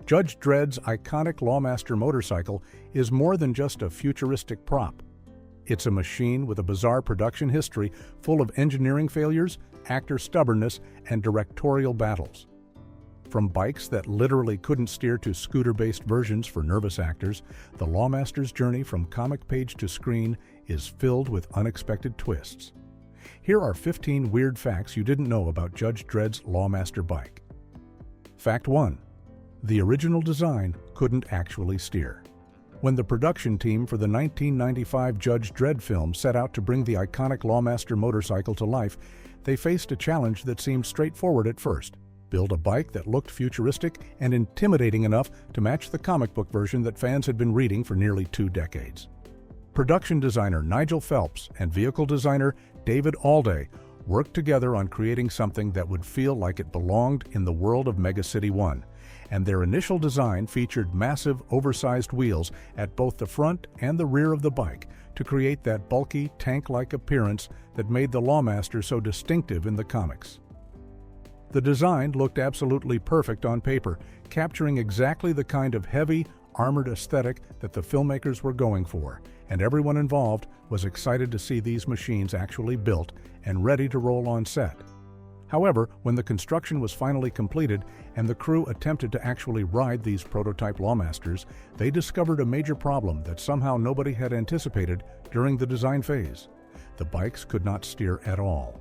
Judge Dredd's iconic Lawmaster motorcycle is more than just a futuristic prop. It's a machine with a bizarre production history full of engineering failures, actor stubbornness, and directorial battles. From bikes that literally couldn't steer to scooter-based versions for nervous actors, the Lawmaster's journey from comic page to screen is filled with unexpected twists. Here are 15 weird facts you didn't know about Judge Dredd's Lawmaster bike. Fact 1. The original design couldn't actually steer. When the production team for the 1995 Judge Dredd film set out to bring the iconic Lawmaster motorcycle to life, they faced a challenge that seemed straightforward at first. Build a bike that looked futuristic and intimidating enough to match the comic book version that fans had been reading for nearly 2 decades. Production designer Nigel Phelps and vehicle designer David Alday worked together on creating something that would feel like it belonged in the world of Mega City 1, and their initial design featured massive, oversized wheels at both the front and the rear of the bike to create that bulky, tank-like appearance that made the Lawmaster so distinctive in the comics. The design looked absolutely perfect on paper, capturing exactly the kind of heavy, armored aesthetic that the filmmakers were going for, and everyone involved was excited to see these machines actually built and ready to roll on set. However, when the construction was finally completed and the crew attempted to actually ride these prototype Lawmasters, they discovered a major problem that somehow nobody had anticipated during the design phase. The bikes could not steer at all.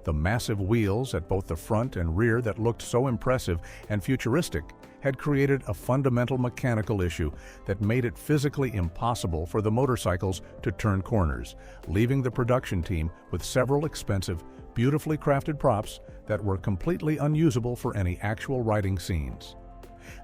The massive wheels at both the front and rear that looked so impressive and futuristic had created a fundamental mechanical issue that made it physically impossible for the motorcycles to turn corners, leaving the production team with several expensive, beautifully crafted props that were completely unusable for any actual riding scenes.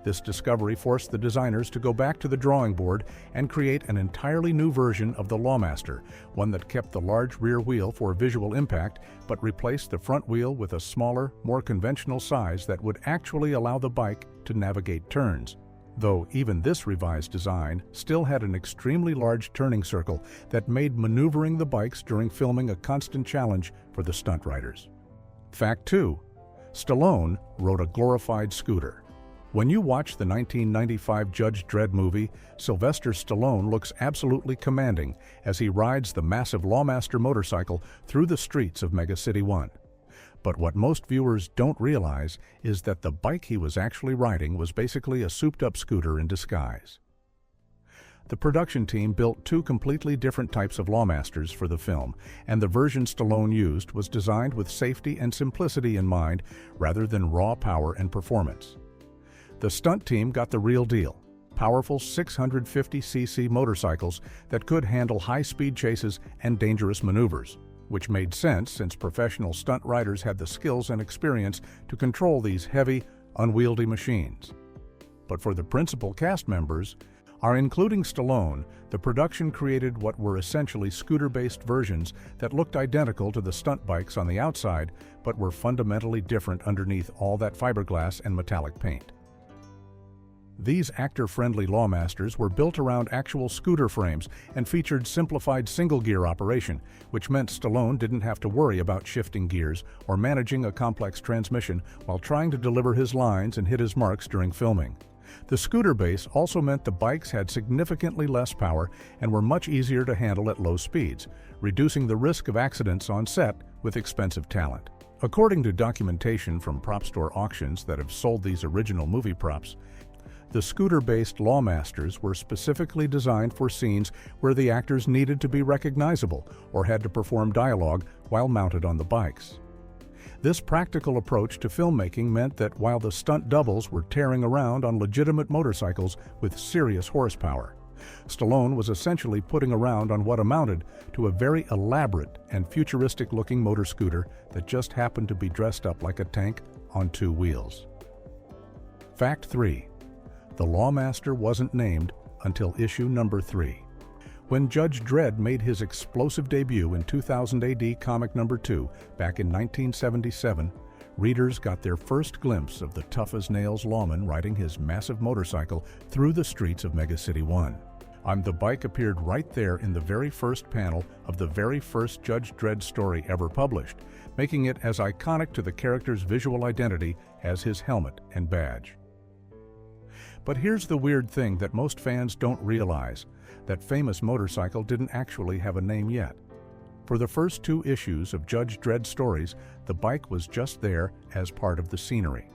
This discovery forced the designers to go back to the drawing board and create an entirely new version of the Lawmaster, one that kept the large rear wheel for visual impact but replaced the front wheel with a smaller, more conventional size that would actually allow the bike to navigate turns. Though even this revised design still had an extremely large turning circle that made maneuvering the bikes during filming a constant challenge for the stunt riders. Fact 2. Stallone rode a glorified scooter. When you watch the 1995 Judge Dredd movie, Sylvester Stallone looks absolutely commanding as he rides the massive Lawmaster motorcycle through the streets of Mega City 1. But what most viewers don't realize is that the bike he was actually riding was basically a souped-up scooter in disguise. The production team built 2 completely different types of Lawmasters for the film, and the version Stallone used was designed with safety and simplicity in mind rather than raw power and performance. The stunt team got the real deal: powerful 650cc motorcycles that could handle high-speed chases and dangerous maneuvers, which made sense since professional stunt riders had the skills and experience to control these heavy, unwieldy machines. But for the principal cast members, including Stallone, the production created what were essentially scooter-based versions that looked identical to the stunt bikes on the outside but were fundamentally different underneath all that fiberglass and metallic paint. These actor-friendly Lawmasters were built around actual scooter frames and featured simplified single-gear operation, which meant Stallone didn't have to worry about shifting gears or managing a complex transmission while trying to deliver his lines and hit his marks during filming. The scooter base also meant the bikes had significantly less power and were much easier to handle at low speeds, reducing the risk of accidents on set with expensive talent. According to documentation from prop store auctions that have sold these original movie props, the scooter-based Lawmasters were specifically designed for scenes where the actors needed to be recognizable or had to perform dialogue while mounted on the bikes. This practical approach to filmmaking meant that while the stunt doubles were tearing around on legitimate motorcycles with serious horsepower, Stallone was essentially putting around on what amounted to a very elaborate and futuristic-looking motor scooter that just happened to be dressed up like a tank on 2 wheels. Fact 3. The Lawmaster wasn't named until issue number 3. When Judge Dredd made his explosive debut in 2000 AD comic number 2 back in 1977, readers got their first glimpse of the tough-as-nails lawman riding his massive motorcycle through the streets of Mega City 1. The bike appeared right there in the very first panel of the very first Judge Dredd story ever published, making it as iconic to the character's visual identity as his helmet and badge. But here's the weird thing that most fans don't realize. That famous motorcycle didn't actually have a name yet. For the first 2 issues of Judge Dredd stories, the bike was just there as part of the scenery.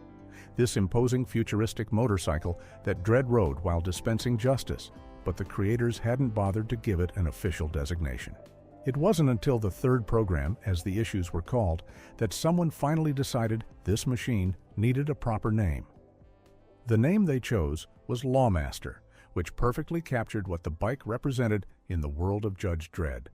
This imposing futuristic motorcycle that Dredd rode while dispensing justice, but the creators hadn't bothered to give it an official designation. It wasn't until the 3rd program, as the issues were called, that someone finally decided this machine needed a proper name. The name they chose was Lawmaster, which perfectly captured what the bike represented in the world of Judge Dredd.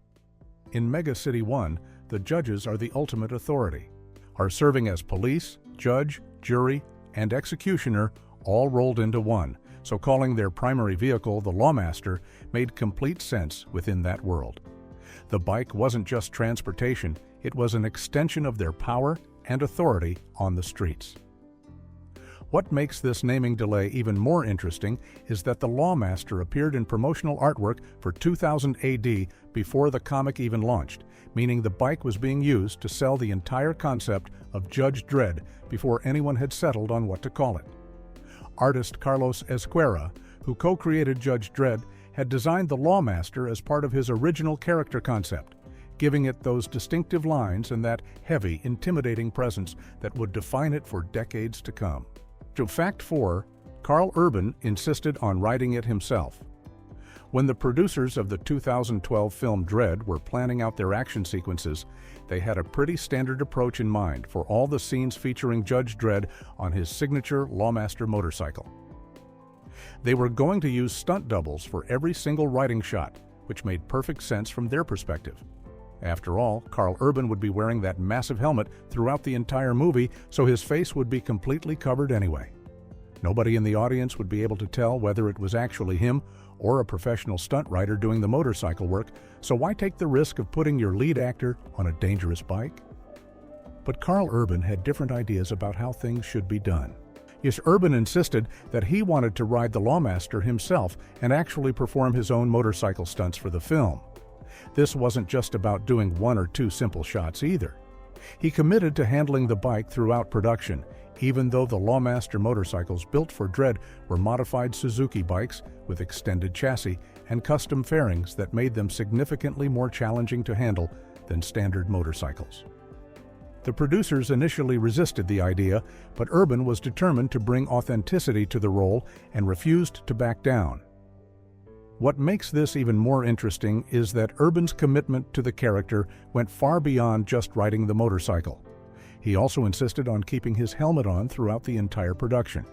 In Mega City 1, the judges are the ultimate authority, are serving as police, judge, jury, and executioner all rolled into one, so calling their primary vehicle the Lawmaster made complete sense within that world. The bike wasn't just transportation, it was an extension of their power and authority on the streets. What makes this naming delay even more interesting is that the Lawmaster appeared in promotional artwork for 2000 AD before the comic even launched, meaning the bike was being used to sell the entire concept of Judge Dredd before anyone had settled on what to call it. Artist Carlos Ezquerra, who co-created Judge Dredd, had designed the Lawmaster as part of his original character concept, giving it those distinctive lines and that heavy, intimidating presence that would define it for decades to come. To Fact 4, Karl Urban insisted on writing it himself. When the producers of the 2012 film Dredd were planning out their action sequences, they had a pretty standard approach in mind for all the scenes featuring Judge Dredd on his signature Lawmaster motorcycle. They were going to use stunt doubles for every single riding shot, which made perfect sense from their perspective. After all, Karl Urban would be wearing that massive helmet throughout the entire movie, so his face would be completely covered anyway. Nobody in the audience would be able to tell whether it was actually him or a professional stunt rider doing the motorcycle work, so why take the risk of putting your lead actor on a dangerous bike? But Karl Urban had different ideas about how things should be done. Yes, Urban insisted that he wanted to ride the Lawmaster himself and actually perform his own motorcycle stunts for the film. This wasn't just about doing 1 or 2 simple shots either. He committed to handling the bike throughout production, even though the Lawmaster motorcycles built for Dredd were modified Suzuki bikes with extended chassis and custom fairings that made them significantly more challenging to handle than standard motorcycles. The producers initially resisted the idea, but Urban was determined to bring authenticity to the role and refused to back down. What makes this even more interesting is that Urban's commitment to the character went far beyond just riding the motorcycle. He also insisted on keeping his helmet on throughout the entire production,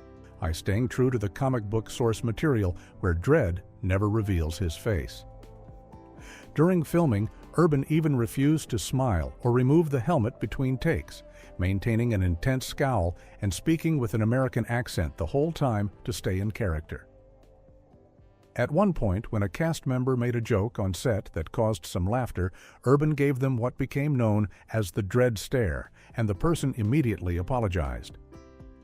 staying true to the comic book source material where Dredd never reveals his face. During filming, Urban even refused to smile or remove the helmet between takes, maintaining an intense scowl and speaking with an American accent the whole time to stay in character. At one point, when a cast member made a joke on set that caused some laughter, Urban gave them what became known as the Dredd stare, and the person immediately apologized.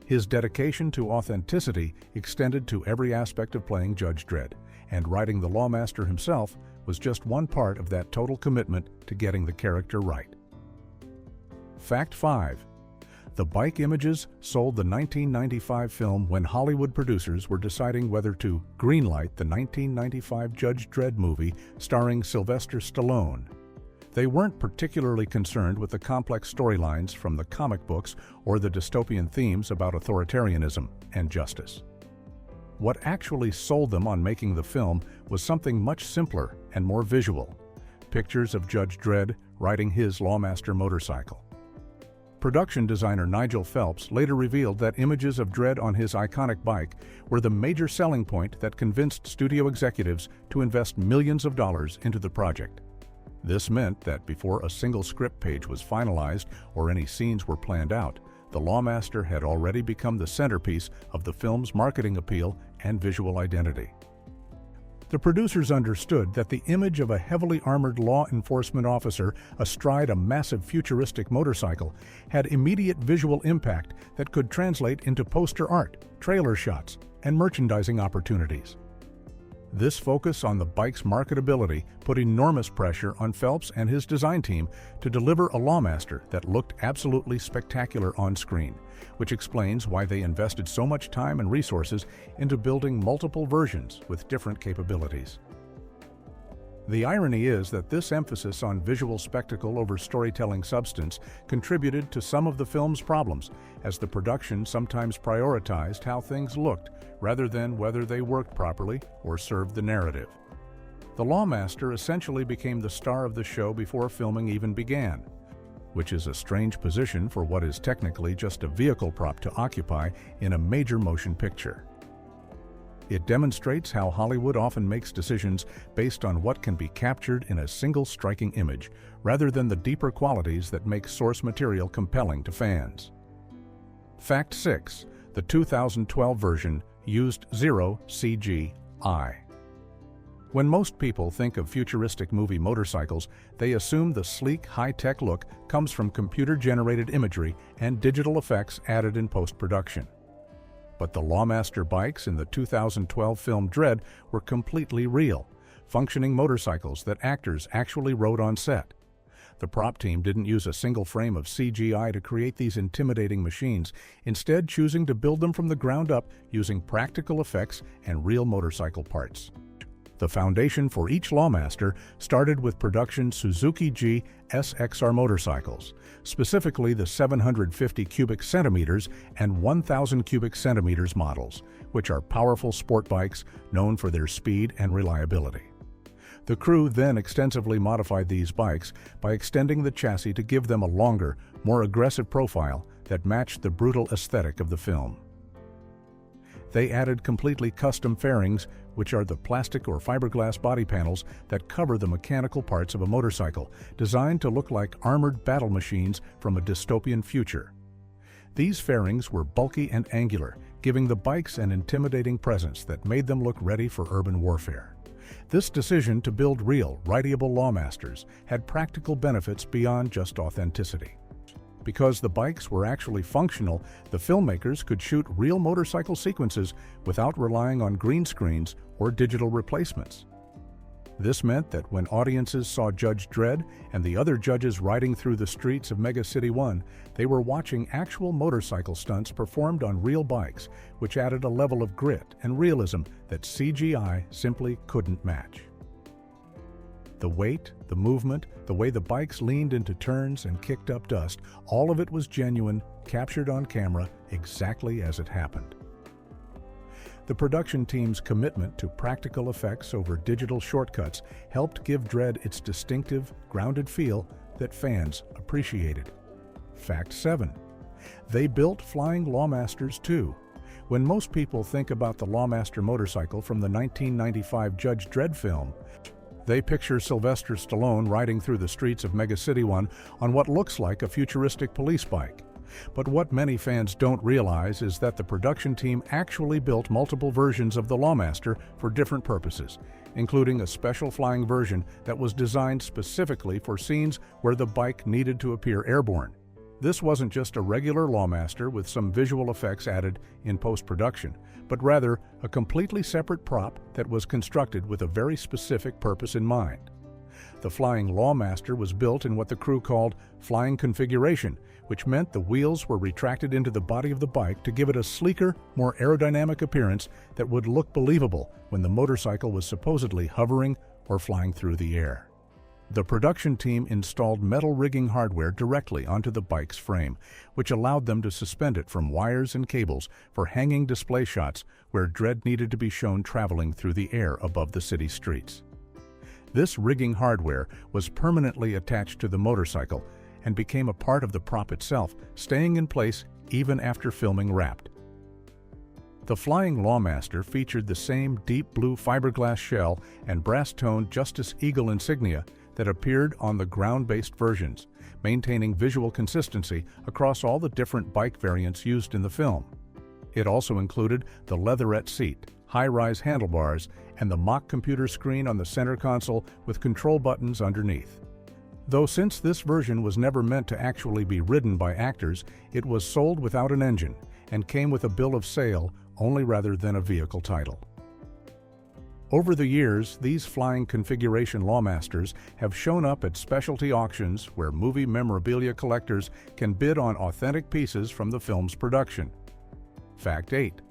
His dedication to authenticity extended to every aspect of playing Judge Dredd, and riding the Lawmaster himself was just one part of that total commitment to getting the character right. Fact 5. The bike images sold the 1995 film when Hollywood producers were deciding whether to greenlight the 1995 Judge Dredd movie starring Sylvester Stallone. They weren't particularly concerned with the complex storylines from the comic books or the dystopian themes about authoritarianism and justice. What actually sold them on making the film was something much simpler and more visual: pictures of Judge Dredd riding his Lawmaster motorcycle. Production designer Nigel Phelps later revealed that images of Dredd on his iconic bike were the major selling point that convinced studio executives to invest millions of dollars into the project. This meant that before a single script page was finalized or any scenes were planned out, the Lawmaster had already become the centerpiece of the film's marketing appeal and visual identity. The producers understood that the image of a heavily armored law enforcement officer astride a massive futuristic motorcycle had immediate visual impact that could translate into poster art, trailer shots, and merchandising opportunities. This focus on the bike's marketability put enormous pressure on Phelps and his design team to deliver a Lawmaster that looked absolutely spectacular on screen, which explains why they invested so much time and resources into building multiple versions with different capabilities. The irony is that this emphasis on visual spectacle over storytelling substance contributed to some of the film's problems, as the production sometimes prioritized how things looked rather than whether they worked properly or served the narrative. The Lawmaster essentially became the star of the show before filming even began, which is a strange position for what is technically just a vehicle prop to occupy in a major motion picture. It demonstrates how Hollywood often makes decisions based on what can be captured in a single striking image, rather than the deeper qualities that make source material compelling to fans. Fact 6. The 2012 version used 0 CGI. When most people think of futuristic movie motorcycles, they assume the sleek, high-tech look comes from computer-generated imagery and digital effects added in post-production. But the Lawmaster bikes in the 2012 film Dredd were completely real, functioning motorcycles that actors actually rode on set. The prop team didn't use a single frame of CGI to create these intimidating machines, instead choosing to build them from the ground up using practical effects and real motorcycle parts. The foundation for each Lawmaster started with production Suzuki G SXR motorcycles, specifically the 750 cubic centimeters and 1,000 cubic centimeters models, which are powerful sport bikes known for their speed and reliability. The crew then extensively modified these bikes by extending the chassis to give them a longer, more aggressive profile that matched the brutal aesthetic of the film. They added completely custom fairings, which are the plastic or fiberglass body panels that cover the mechanical parts of a motorcycle, designed to look like armored battle machines from a dystopian future. These fairings were bulky and angular, giving the bikes an intimidating presence that made them look ready for urban warfare. This decision to build real, rideable Lawmasters had practical benefits beyond just authenticity. Because the bikes were actually functional, the filmmakers could shoot real motorcycle sequences without relying on green screens or digital replacements. This meant that when audiences saw Judge Dredd and the other judges riding through the streets of Mega City 1, they were watching actual motorcycle stunts performed on real bikes, which added a level of grit and realism that CGI simply couldn't match. The weight, the movement, the way the bikes leaned into turns and kicked up dust, all of it was genuine, captured on camera exactly as it happened. The production team's commitment to practical effects over digital shortcuts helped give Dredd its distinctive, grounded feel that fans appreciated. Fact 7. They built flying Lawmasters too. When most people think about the Lawmaster motorcycle from the 1995 Judge Dredd film, they picture Sylvester Stallone riding through the streets of Mega City 1 on what looks like a futuristic police bike. But what many fans don't realize is that the production team actually built multiple versions of the Lawmaster for different purposes, including a special flying version that was designed specifically for scenes where the bike needed to appear airborne. This wasn't just a regular Lawmaster with some visual effects added in post-production, but rather a completely separate prop that was constructed with a very specific purpose in mind. The flying Lawmaster was built in what the crew called flying configuration, which meant the wheels were retracted into the body of the bike to give it a sleeker, more aerodynamic appearance that would look believable when the motorcycle was supposedly hovering or flying through the air. The production team installed metal rigging hardware directly onto the bike's frame, which allowed them to suspend it from wires and cables for hanging display shots where Dredd needed to be shown traveling through the air above the city streets. This rigging hardware was permanently attached to the motorcycle and became a part of the prop itself, staying in place even after filming wrapped. The flying Lawmaster featured the same deep blue fiberglass shell and brass-toned Justice Eagle insignia that appeared on the ground-based versions, maintaining visual consistency across all the different bike variants used in the film. It also included the leatherette seat, high-rise handlebars, and the mock computer screen on the center console with control buttons underneath. Though since this version was never meant to actually be ridden by actors, it was sold without an engine and came with a bill of sale only rather than a vehicle title. Over the years, these flying configuration Lawmasters have shown up at specialty auctions where movie memorabilia collectors can bid on authentic pieces from the film's production. Fact 8.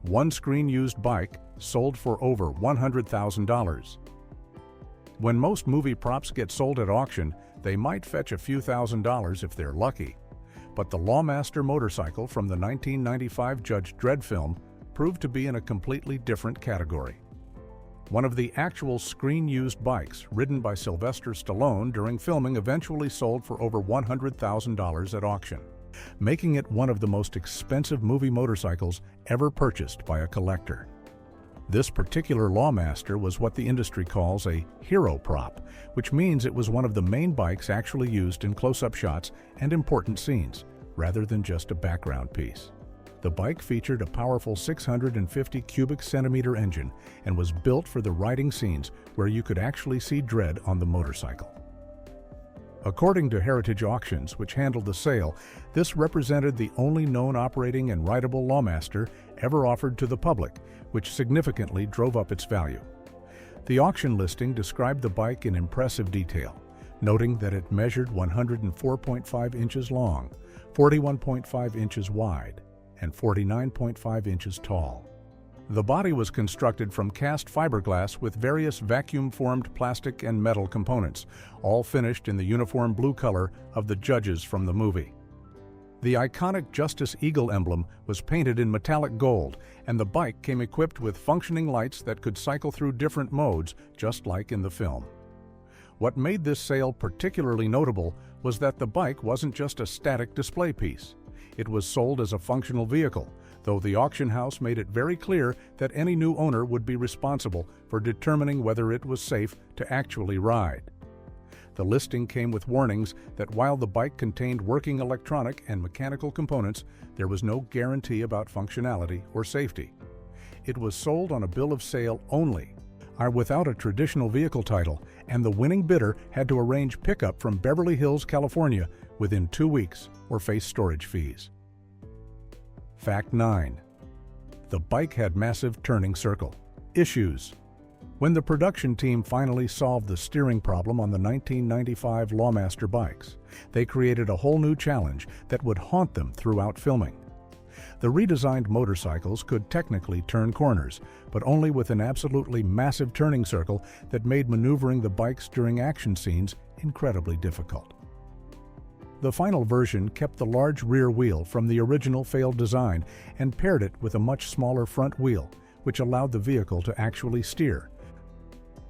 One screen-used bike sold for over $100,000. When most movie props get sold at auction, they might fetch a few $1,000s if they're lucky. But the Lawmaster motorcycle from the 1995 Judge Dredd film proved to be in a completely different category. One of the actual screen-used bikes ridden by Sylvester Stallone during filming eventually sold for over $100,000 at auction, making it one of the most expensive movie motorcycles ever purchased by a collector. This particular Lawmaster was what the industry calls a hero prop, which means it was one of the main bikes actually used in close-up shots and important scenes, rather than just a background piece. The bike featured a powerful 650 cubic centimeter engine and was built for the riding scenes where you could actually see Dredd on the motorcycle. According to Heritage Auctions, which handled the sale, this represented the only known operating and rideable Lawmaster ever offered to the public, which significantly drove up its value. The auction listing described the bike in impressive detail, noting that it measured 104.5 inches long, 41.5 inches wide, and 49.5 inches tall. The body was constructed from cast fiberglass with various vacuum-formed plastic and metal components, all finished in the uniform blue color of the judges from the movie. The iconic Justice Eagle emblem was painted in metallic gold, and the bike came equipped with functioning lights that could cycle through different modes, just like in the film. What made this sale particularly notable was that the bike wasn't just a static display piece. It was sold as a functional vehicle, though the auction house made it very clear that any new owner would be responsible for determining whether it was safe to actually ride. The listing came with warnings that while the bike contained working electronic and mechanical components, there was no guarantee about functionality or safety. It was sold on a bill of sale only, without a traditional vehicle title, and the winning bidder had to arrange pickup from Beverly Hills, California within 2 weeks or face storage fees. Fact 9. The bike had massive turning circle. Issues. When the production team finally solved the steering problem on the 1995 Lawmaster bikes, they created a whole new challenge that would haunt them throughout filming. The redesigned motorcycles could technically turn corners, but only with an absolutely massive turning circle that made maneuvering the bikes during action scenes incredibly difficult. The final version kept the large rear wheel from the original failed design and paired it with a much smaller front wheel, which allowed the vehicle to actually steer.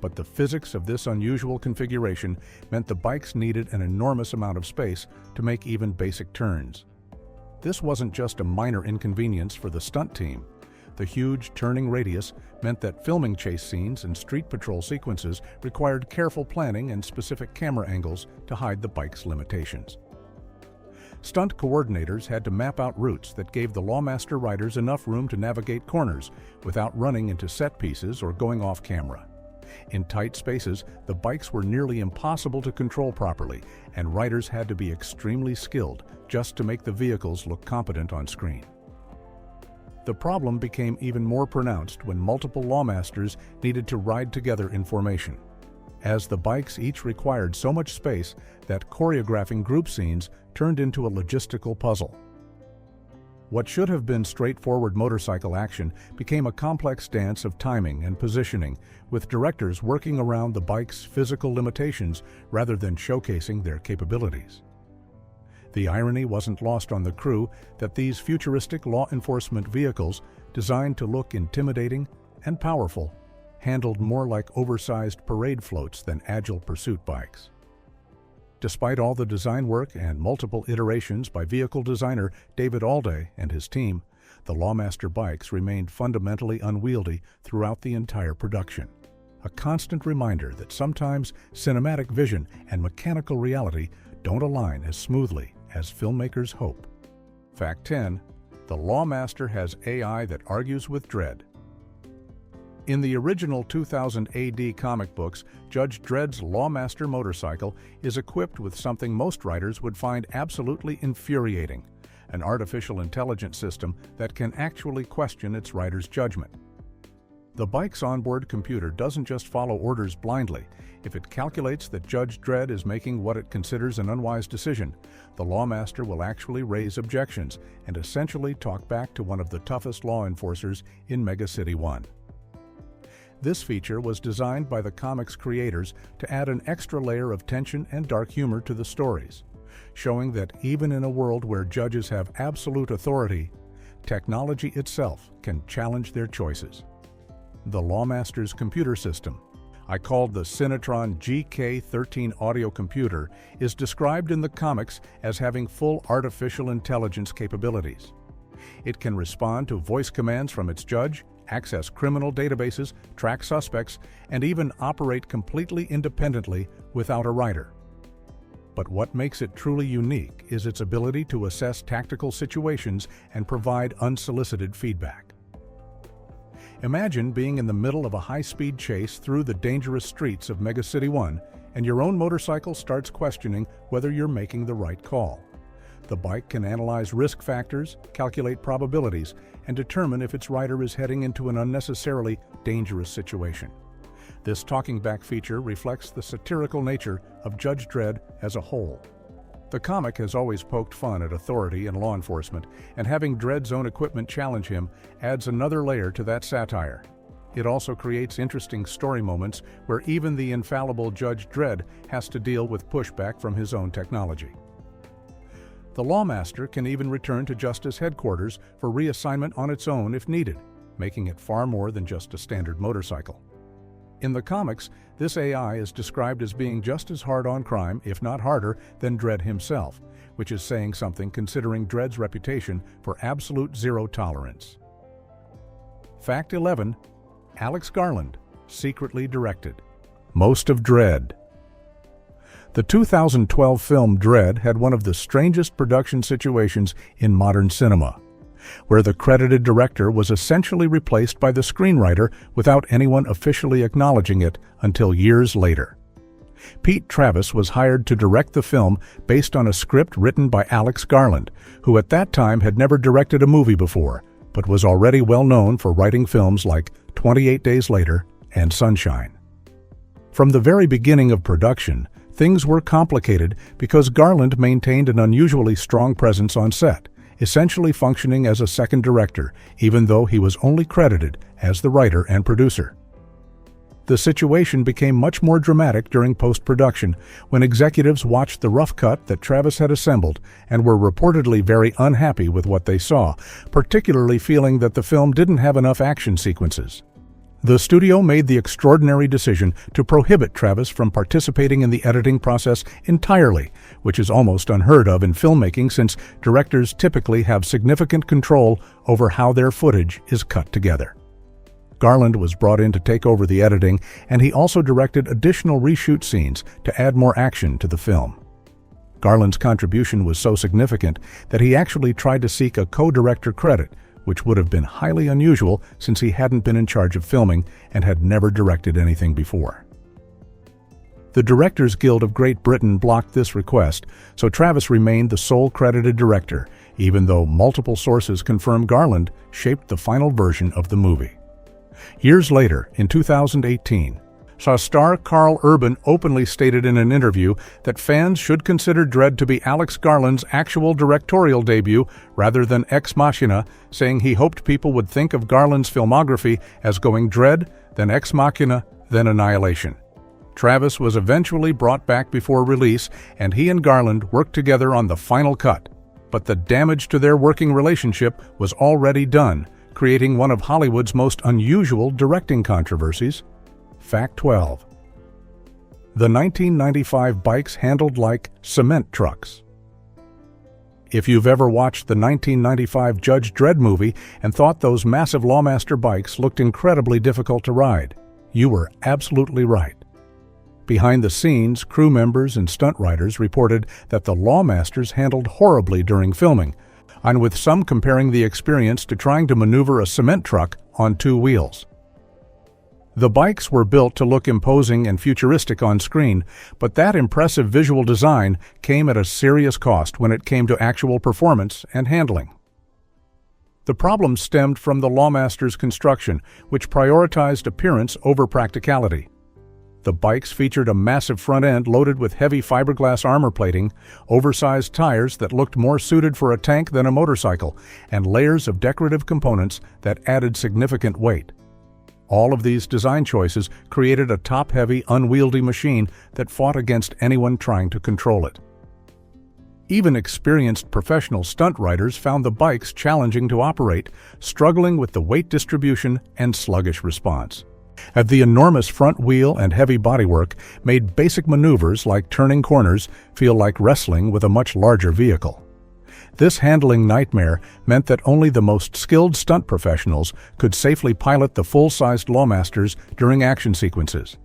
But the physics of this unusual configuration meant the bikes needed an enormous amount of space to make even basic turns. This wasn't just a minor inconvenience for the stunt team. The huge turning radius meant that filming chase scenes and street patrol sequences required careful planning and specific camera angles to hide the bike's limitations. Stunt coordinators had to map out routes that gave the Lawmaster riders enough room to navigate corners without running into set pieces or going off camera. In tight spaces, the bikes were nearly impossible to control properly, and riders had to be extremely skilled just to make the vehicles look competent on screen. The problem became even more pronounced when multiple Lawmasters needed to ride together in formation, as the bikes each required so much space that choreographing group scenes turned into a logistical puzzle. What should have been straightforward motorcycle action became a complex dance of timing and positioning, with directors working around the bike's physical limitations rather than showcasing their capabilities. The irony wasn't lost on the crew that these futuristic law enforcement vehicles, designed to look intimidating and powerful, handled more like oversized parade floats than agile pursuit bikes. Despite all the design work and multiple iterations by vehicle designer David Alday and his team, the Lawmaster bikes remained fundamentally unwieldy throughout the entire production. A constant reminder that sometimes cinematic vision and mechanical reality don't align as smoothly as filmmakers hope. Fact 10. The Lawmaster has AI that argues with Dredd. In the original 2000 AD comic books, Judge Dredd's Lawmaster motorcycle is equipped with something most riders would find absolutely infuriating: an artificial intelligence system that can actually question its rider's judgment. The bike's onboard computer doesn't just follow orders blindly. If it calculates that Judge Dredd is making what it considers an unwise decision, the Lawmaster will actually raise objections and essentially talk back to one of the toughest law enforcers in Mega City 1. This feature was designed by the comic's creators to add an extra layer of tension and dark humor to the stories, showing that even in a world where judges have absolute authority, technology itself can challenge their choices. The Lawmaster's computer system, I called the Cinetron GK13 audio computer, is described in the comics as having full artificial intelligence capabilities. It can respond to voice commands from its judge, access criminal databases, track suspects, and even operate completely independently without a writer. But what makes it truly unique is its ability to assess tactical situations and provide unsolicited feedback. Imagine being in the middle of a high-speed chase through the dangerous streets of Mega City 1, and your own motorcycle starts questioning whether you're making the right call. The bike can analyze risk factors, calculate probabilities, and determine if its rider is heading into an unnecessarily dangerous situation. This talking back feature reflects the satirical nature of Judge Dredd as a whole. The comic has always poked fun at authority and law enforcement, and having Dredd's own equipment challenge him adds another layer to that satire. It also creates interesting story moments where even the infallible Judge Dredd has to deal with pushback from his own technology. The Lawmaster can even return to Justice Headquarters for reassignment on its own if needed, making it far more than just a standard motorcycle. In the comics, this AI is described as being just as hard on crime, if not harder, than Dredd himself, which is saying something considering Dredd's reputation for absolute zero tolerance. Fact 11. Alex Garland, secretly directed most of Dredd. The 2012 film Dredd had one of the strangest production situations in modern cinema, where the credited director was essentially replaced by the screenwriter without anyone officially acknowledging it until years later. Pete Travis was hired to direct the film based on a script written by Alex Garland, who at that time had never directed a movie before, but was already well known for writing films like 28 Days Later and Sunshine. From the very beginning of production, things were complicated because Garland maintained an unusually strong presence on set, essentially functioning as a second director, even though he was only credited as the writer and producer. The situation became much more dramatic during post-production, when executives watched the rough cut that Travis had assembled and were reportedly very unhappy with what they saw, particularly feeling that the film didn't have enough action sequences. The studio made the extraordinary decision to prohibit Travis from participating in the editing process entirely, which is almost unheard of in filmmaking since directors typically have significant control over how their footage is cut together. Garland was brought in to take over the editing, and he also directed additional reshoot scenes to add more action to the film. Garland's contribution was so significant that he actually tried to seek a co-director credit, which would have been highly unusual since he hadn't been in charge of filming and had never directed anything before. The Directors Guild of Great Britain blocked this request, so Travis remained the sole credited director, even though multiple sources confirm Garland shaped the final version of the movie. Years later, in 2018, star Carl Urban openly stated in an interview that fans should consider Dredd to be Alex Garland's actual directorial debut rather than Ex Machina, saying he hoped people would think of Garland's filmography as going Dredd, then Ex Machina, then Annihilation. Travis was eventually brought back before release, and he and Garland worked together on the final cut. But the damage to their working relationship was already done, creating one of Hollywood's most unusual directing controversies. Fact 12. The 1995 bikes handled like cement trucks. If you've ever watched the 1995 Judge Dredd movie and thought those massive Lawmaster bikes looked incredibly difficult to ride, you were absolutely right. Behind the scenes, crew members and stunt riders reported that the Lawmasters handled horribly during filming, and with some comparing the experience to trying to maneuver a cement truck on two wheels. The bikes were built to look imposing and futuristic on screen, but that impressive visual design came at a serious cost when it came to actual performance and handling. The problem stemmed from the Lawmaster's construction, which prioritized appearance over practicality. The bikes featured a massive front end loaded with heavy fiberglass armor plating, oversized tires that looked more suited for a tank than a motorcycle, and layers of decorative components that added significant weight. All of these design choices created a top-heavy, unwieldy machine that fought against anyone trying to control it. Even experienced professional stunt riders found the bikes challenging to operate, struggling with the weight distribution and sluggish response. The enormous front wheel and heavy bodywork made basic maneuvers like turning corners feel like wrestling with a much larger vehicle. This handling nightmare meant that only the most skilled stunt professionals could safely pilot the full-sized Lawmasters during action sequences.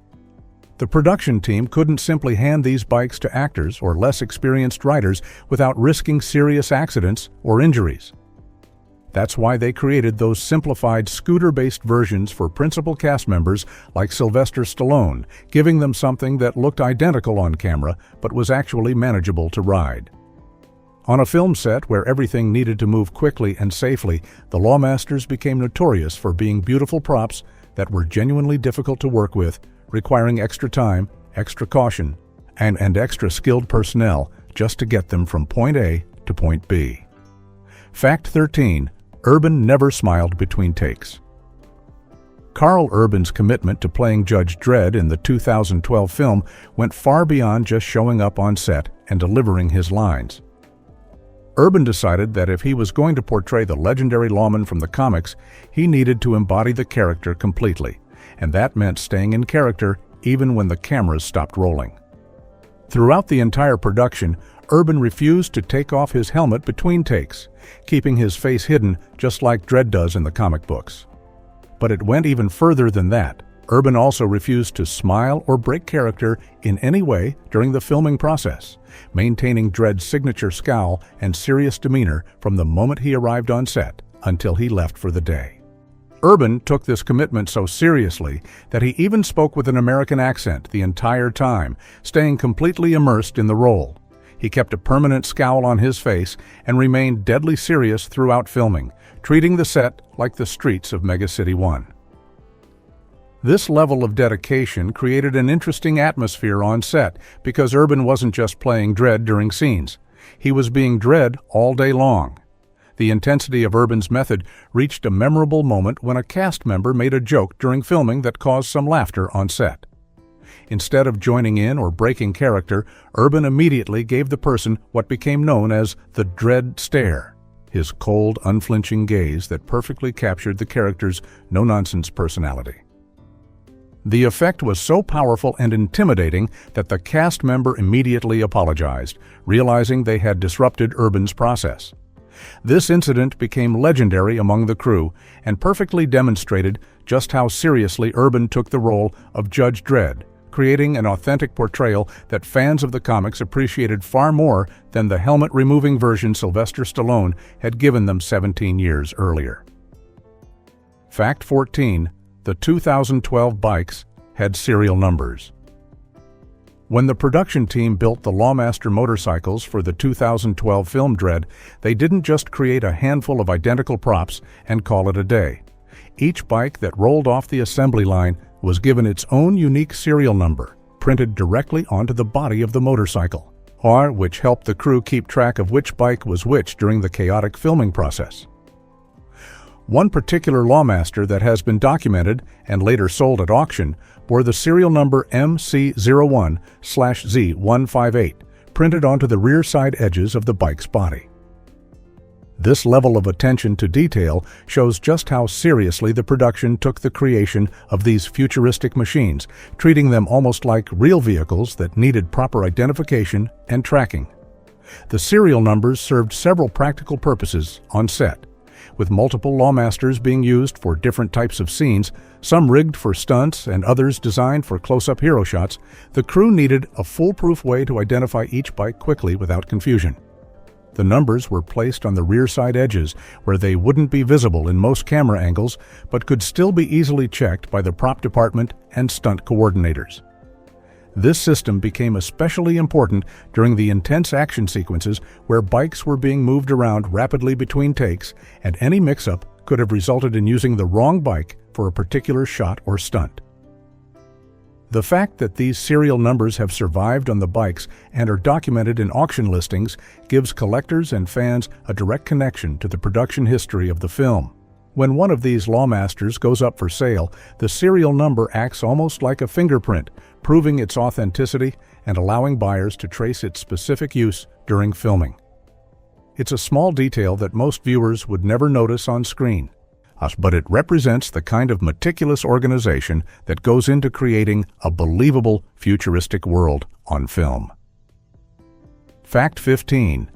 The production team couldn't simply hand these bikes to actors or less experienced riders without risking serious accidents or injuries. That's why they created those simplified scooter-based versions for principal cast members like Sylvester Stallone, giving them something that looked identical on camera but was actually manageable to ride. On a film set where everything needed to move quickly and safely, the Lawmasters became notorious for being beautiful props that were genuinely difficult to work with, requiring extra time, extra caution, and extra skilled personnel just to get them from point A to point B. Fact 13. Urban never smiled between takes. Karl Urban's commitment to playing Judge Dredd in the 2012 film went far beyond just showing up on set and delivering his lines. Urban decided that if he was going to portray the legendary lawman from the comics, he needed to embody the character completely, and that meant staying in character even when the cameras stopped rolling. Throughout the entire production, Urban refused to take off his helmet between takes, keeping his face hidden just like Dredd does in the comic books. But it went even further than that. Urban also refused to smile or break character in any way during the filming process, maintaining Dredd's signature scowl and serious demeanor from the moment he arrived on set until he left for the day. Urban took this commitment so seriously that he even spoke with an American accent the entire time, staying completely immersed in the role. He kept a permanent scowl on his face and remained deadly serious throughout filming, treating the set like the streets of Mega City 1. This level of dedication created an interesting atmosphere on set because Urban wasn't just playing Dredd during scenes. He was being Dredd all day long. The intensity of Urban's method reached a memorable moment when a cast member made a joke during filming that caused some laughter on set. Instead of joining in or breaking character, Urban immediately gave the person what became known as the Dredd stare, his cold, unflinching gaze that perfectly captured the character's no-nonsense personality. The effect was so powerful and intimidating that the cast member immediately apologized, realizing they had disrupted Urban's process. This incident became legendary among the crew and perfectly demonstrated just how seriously Urban took the role of Judge Dredd, creating an authentic portrayal that fans of the comics appreciated far more than the helmet-removing version Sylvester Stallone had given them 17 years earlier. Fact 14. The 2012 bikes had serial numbers. When the production team built the Lawmaster motorcycles for the 2012 film Dredd, they didn't just create a handful of identical props and call it a day. Each bike that rolled off the assembly line was given its own unique serial number, printed directly onto the body of the motorcycle, which helped the crew keep track of which bike was which during the chaotic filming process. One particular Lawmaster that has been documented and later sold at auction bore the serial number MC01/Z158 printed onto the rear side edges of the bike's body. This level of attention to detail shows just how seriously the production took the creation of these futuristic machines, treating them almost like real vehicles that needed proper identification and tracking. The serial numbers served several practical purposes on set, with multiple Lawmasters being used for different types of scenes, some rigged for stunts and others designed for close-up hero shots. The crew needed a foolproof way to identify each bike quickly without confusion. The numbers were placed on the rear side edges where they wouldn't be visible in most camera angles but could still be easily checked by the prop department and stunt coordinators. This system became especially important during the intense action sequences where bikes were being moved around rapidly between takes, and any mix-up could have resulted in using the wrong bike for a particular shot or stunt. The fact that these serial numbers have survived on the bikes and are documented in auction listings gives collectors and fans a direct connection to the production history of the film. When one of these Lawmasters goes up for sale, the serial number acts almost like a fingerprint, proving its authenticity and allowing buyers to trace its specific use during filming. It's a small detail that most viewers would never notice on screen, but it represents the kind of meticulous organization that goes into creating a believable futuristic world on film. Fact 15.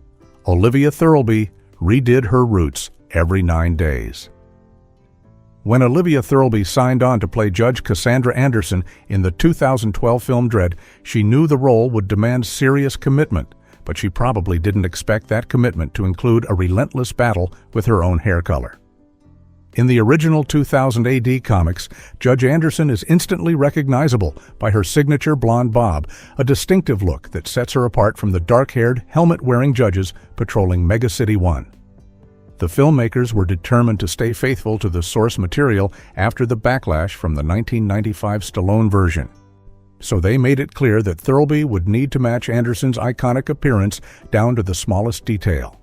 Olivia Thirlby redid her roots every 9 days. When Olivia Thirlby signed on to play Judge Cassandra Anderson in the 2012 film Dredd, she knew the role would demand serious commitment, but she probably didn't expect that commitment to include a relentless battle with her own hair color. In the original 2000 AD comics, Judge Anderson is instantly recognizable by her signature blonde bob, a distinctive look that sets her apart from the dark-haired, helmet-wearing judges patrolling Mega City 1. The filmmakers were determined to stay faithful to the source material after the backlash from the 1995 Stallone version. So they made it clear that Thirlby would need to match Anderson's iconic appearance down to the smallest detail.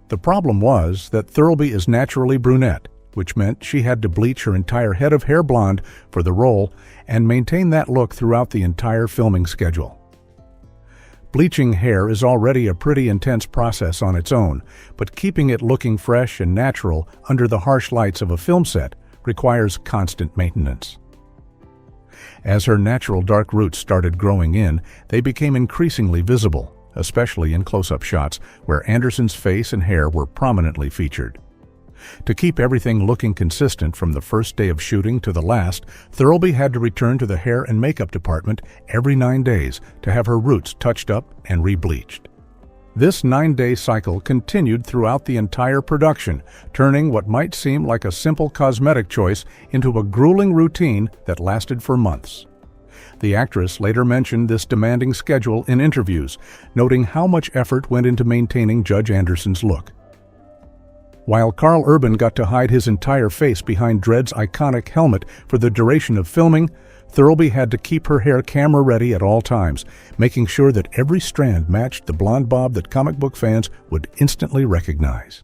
The problem was that Thirlby is naturally brunette, which meant she had to bleach her entire head of hair blonde for the role and maintain that look throughout the entire filming schedule. Bleaching hair is already a pretty intense process on its own, but keeping it looking fresh and natural under the harsh lights of a film set requires constant maintenance. As her natural dark roots started growing in, they became increasingly visible, especially in close-up shots where Anderson's face and hair were prominently featured. To keep everything looking consistent from the first day of shooting to the last, Thirlby had to return to the hair and makeup department every 9 days to have her roots touched up and rebleached. This 9-day cycle continued throughout the entire production, turning what might seem like a simple cosmetic choice into a grueling routine that lasted for months. The actress later mentioned this demanding schedule in interviews, noting how much effort went into maintaining Judge Anderson's look. While Karl Urban got to hide his entire face behind Dredd's iconic helmet for the duration of filming, Thirlby had to keep her hair camera-ready at all times, making sure that every strand matched the blonde bob that comic book fans would instantly recognize.